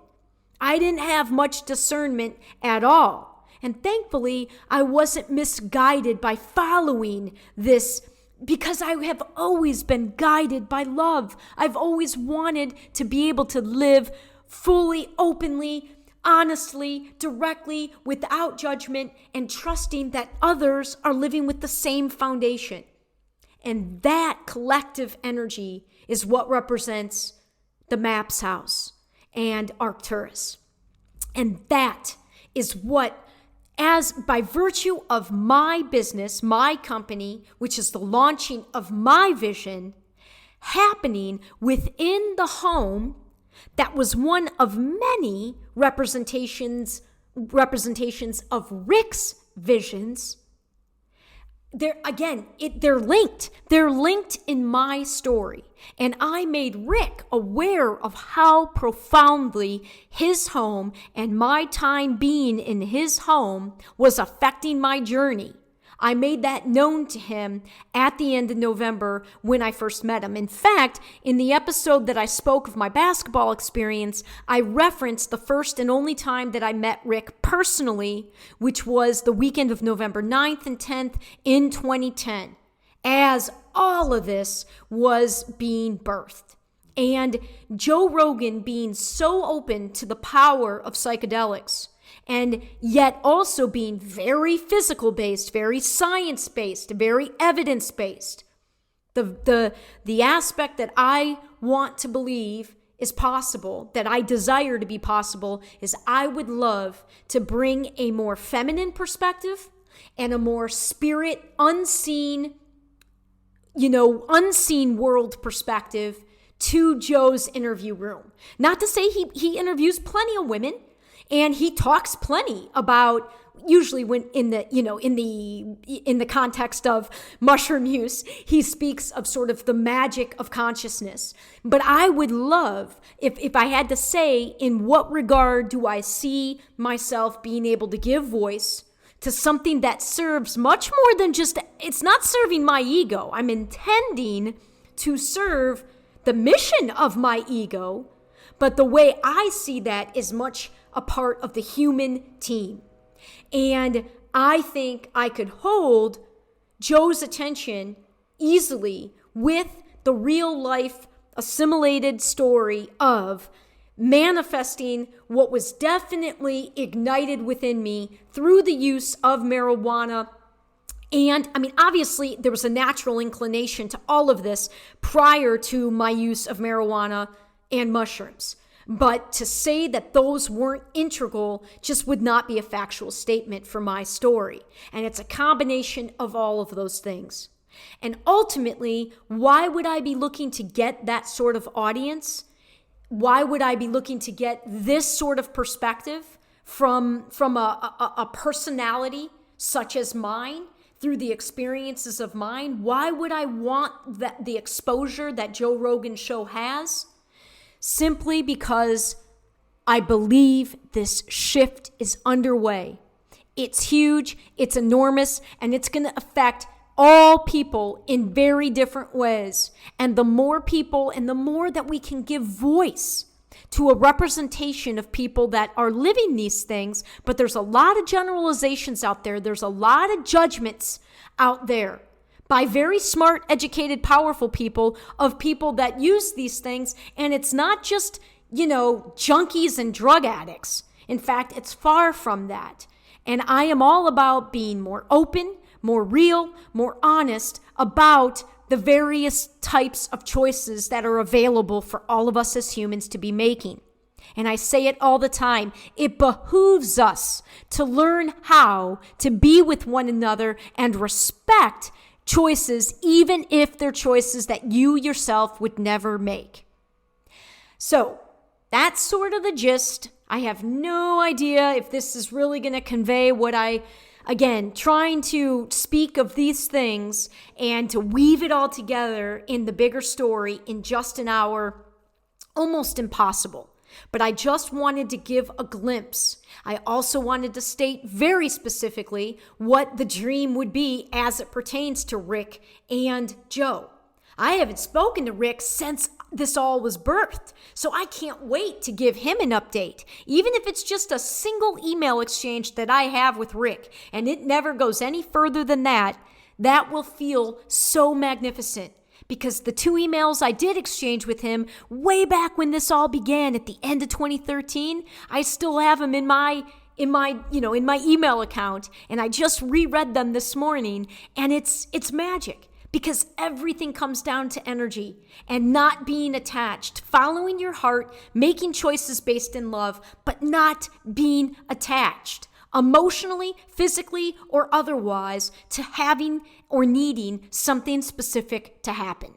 I didn't have much discernment at all. And thankfully, I wasn't misguided by following this, because I have always been guided by love. I've always wanted to be able to live fully, openly, honestly, directly, without judgment, and trusting that others are living with the same foundation. And that collective energy is what represents the M.A.P.S house and Arcturus. And that is what, as by virtue of my business, my company, which is the launching of my vision, happening within the home that was one of many representations of Rick's visions. They're linked. They're linked in my story. And I made Rick aware of how profoundly his home and my time being in his home was affecting my journey. I made that known to him at the end of November when I first met him. In fact, in the episode that I spoke of my basketball experience, I referenced the first and only time that I met Rick personally, which was the weekend of November 9th and 10th in 2010, as all of this was being birthed. And Joe Rogan being so open to the power of psychedelics, and yet also being very physical-based, very science-based, very evidence-based. The aspect that I want to believe is possible, that I desire to be possible, is I would love to bring a more feminine perspective and a more spirit, unseen world perspective to Joe's interview room. Not to say he interviews plenty of women, and he talks plenty about, usually when in the context of mushroom use, he speaks of sort of the magic of consciousness. But I would love, if I had to say, in what regard do I see myself being able to give voice to something that serves much more than just, it's not serving my ego. I'm intending to serve the mission of my ego, but the way I see that is much a part of the human team. And I think I could hold Joe's attention easily with the real life assimilated story of manifesting what was definitely ignited within me through the use of marijuana. And I mean, obviously there was a natural inclination to all of this prior to my use of marijuana and mushrooms. But to say that those weren't integral just would not be a factual statement for my story. And it's a combination of all of those things. And ultimately, why would I be looking to get that sort of audience? Why would I be looking to get this sort of perspective from a personality such as mine through the experiences of mine? Why would I want the exposure that Joe Rogan's show has? Simply because I believe this shift is underway. It's huge, it's enormous, and it's going to affect all people in very different ways. And the more people and the more that we can give voice to a representation of people that are living these things, but there's a lot of generalizations out there. There's a lot of judgments out there by very smart, educated, powerful people of people that use these things. And it's not just, junkies and drug addicts. In fact, it's far from that. And I am all about being more open, more real, more honest about the various types of choices that are available for all of us as humans to be making. And I say it all the time, it behooves us to learn how to be with one another and respect choices, even if they're choices that you yourself would never make. So that's sort of the gist. I have no idea if this is really going to convey what again, trying to speak of these things and to weave it all together in the bigger story in just an hour, almost impossible. But I just wanted to give a glimpse. I also wanted to state very specifically what the dream would be as it pertains to Rick and Joe. I haven't spoken to Rick since this all was birthed, so I can't wait to give him an update, even if it's just a single email exchange that I have with Rick, and it never goes any further than that. That will feel so magnificent, because the 2 emails I did exchange with him way back when this all began at the end of 2013, I still have them in my email account, and I just reread them this morning, and it's magic. Because everything comes down to energy and not being attached, following your heart, making choices based in love, but not being attached emotionally, physically, or otherwise to having or needing something specific to happen.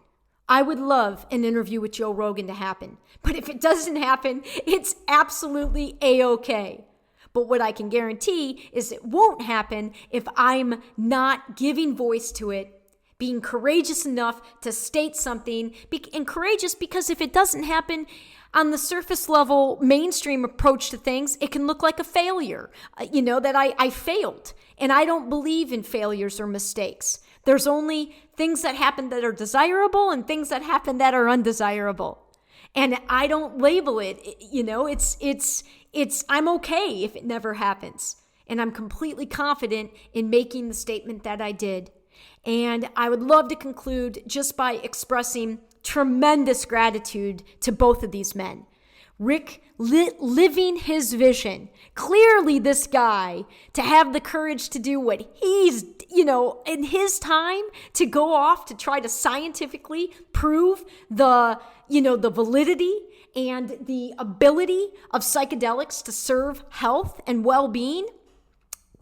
I would love an interview with Joe Rogan to happen, but if it doesn't happen, it's absolutely a-okay. But what I can guarantee is it won't happen if I'm not giving voice to it, being courageous enough to state something, and courageous because if it doesn't happen on the surface level mainstream approach to things, it can look like a failure, that I failed. And I don't believe in failures or mistakes. There's only things that happen that are desirable and things that happen that are undesirable. And I don't label it, I'm okay if it never happens. And I'm completely confident in making the statement that I did. And I would love to conclude just by expressing tremendous gratitude to both of these men. Rick living his vision. Clearly this guy, to have the courage to do what he's, in his time, to go off to try to scientifically prove the validity and the ability of psychedelics to serve health and well-being.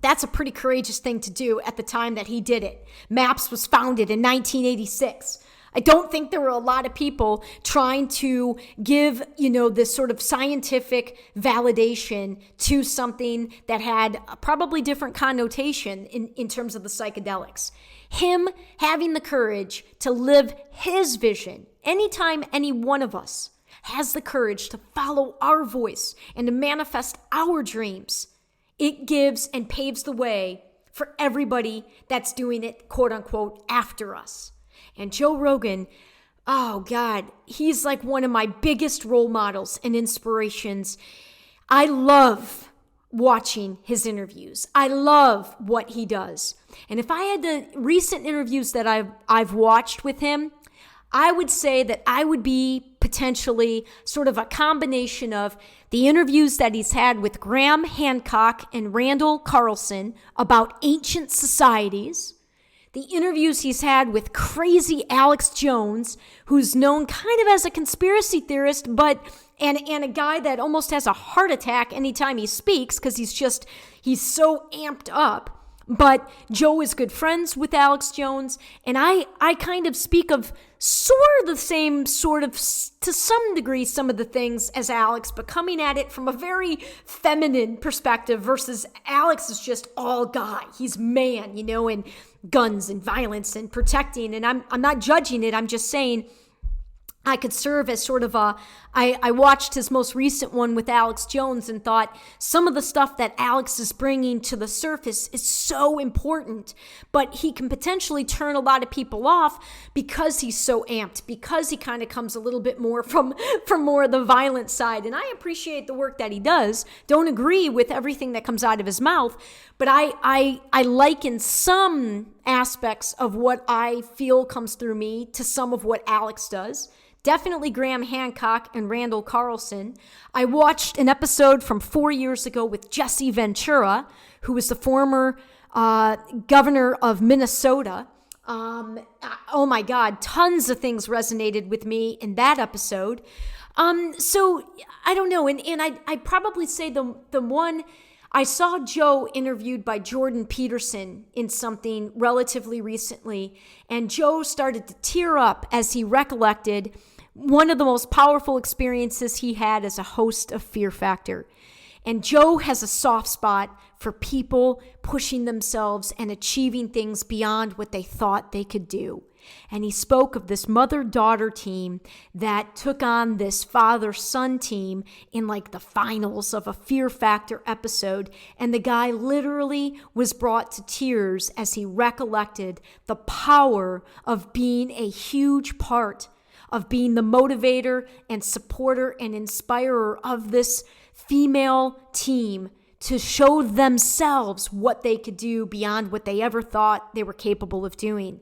That's a pretty courageous thing to do at the time that he did it. M.A.P.S was founded in 1986. I don't think there were a lot of people trying to give, this sort of scientific validation to something that had a probably different connotation in terms of the psychedelics. Him having the courage to live his vision, anytime any one of us has the courage to follow our voice and to manifest our dreams, it gives and paves the way for everybody that's doing it, quote unquote, after us. And Joe Rogan, oh God, he's like one of my biggest role models and inspirations. I love watching his interviews. I love what he does. And if I had the recent interviews that I've watched with him, I would say that I would be potentially sort of a combination of the interviews that he's had with Graham Hancock and Randall Carlson about ancient societies, the interviews he's had with crazy Alex Jones, who's known kind of as a conspiracy theorist, and a guy that almost has a heart attack anytime he speaks because he's so amped up. But Joe is good friends with Alex Jones, and I kind of speak of sort of the same to some degree, some of the things as Alex, but coming at it from a very feminine perspective versus Alex is just all guy. He's man, and guns and violence and protecting, and I'm not judging it. I'm just saying I could serve as sort of I watched his most recent one with Alex Jones and thought some of the stuff that Alex is bringing to the surface is so important, but he can potentially turn a lot of people off because he's so amped, because he kind of comes a little bit more from more of the violent side. And I appreciate the work that he does. Don't agree with everything that comes out of his mouth, but I liken some aspects of what I feel comes through me to some of what Alex does. definitely Graham Hancock and Randall Carlson. I watched an episode from 4 years ago with Jesse Ventura, who was the former governor of Minnesota. Oh my God, tons of things resonated with me in that episode. So I don't know. And I'd probably say the one, I saw Joe interviewed by Jordan Peterson in something relatively recently, and Joe started to tear up as he recollected one of the most powerful experiences he had as a host of Fear Factor. And Joe has a soft spot for people pushing themselves and achieving things beyond what they thought they could do. And he spoke of this mother-daughter team that took on this father-son team in like the finals of a Fear Factor episode. And the guy literally was brought to tears as he recollected the power of being a huge part of being the motivator and supporter and inspirer of this female team to show themselves what they could do beyond what they ever thought they were capable of doing.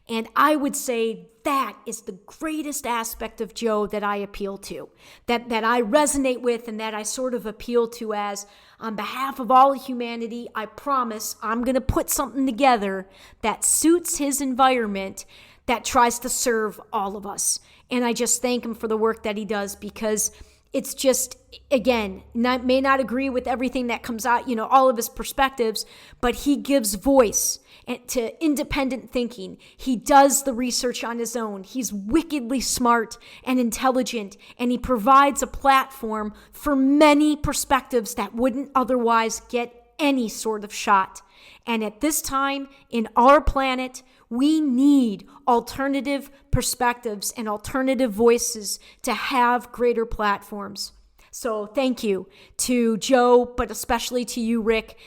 And I would say that is the greatest aspect of Joe that I appeal to, that I resonate with, and that I sort of appeal to as, on behalf of all humanity, I promise I'm going to put something together that suits his environment, that tries to serve all of us. And I just thank him for the work that he does, because it's just, again, may not agree with everything that comes out, all of his perspectives, but he gives voice to independent thinking. He does the research on his own. He's wickedly smart and intelligent, and he provides a platform for many perspectives that wouldn't otherwise get any sort of shot. And at this time in our planet, we need alternative perspectives and alternative voices to have greater platforms. So thank you to Joe, but especially to you, Rick.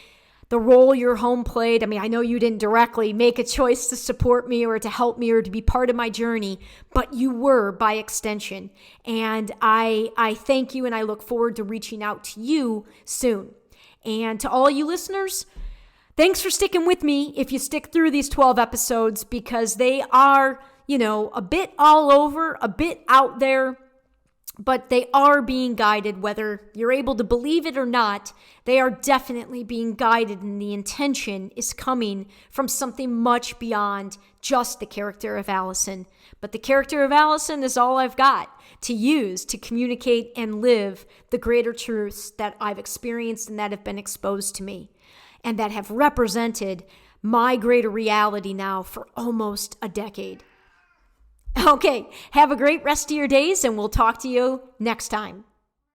The role your home played. I mean, I know you didn't directly make a choice to support me or to help me or to be part of my journey, but you were by extension. And I thank you, and I look forward to reaching out to you soon. And to all you listeners, thanks for sticking with me if you stick through these 12 episodes, because they are, a bit all over, a bit out there, but they are being guided, whether you're able to believe it or not. They are definitely being guided, and the intention is coming from something much beyond just the character of Alyson. But the character of Alyson is all I've got to use to communicate and live the greater truths that I've experienced and that have been exposed to me, and that have represented my greater reality now for almost a decade. Okay, have a great rest of your days, and we'll talk to you next time.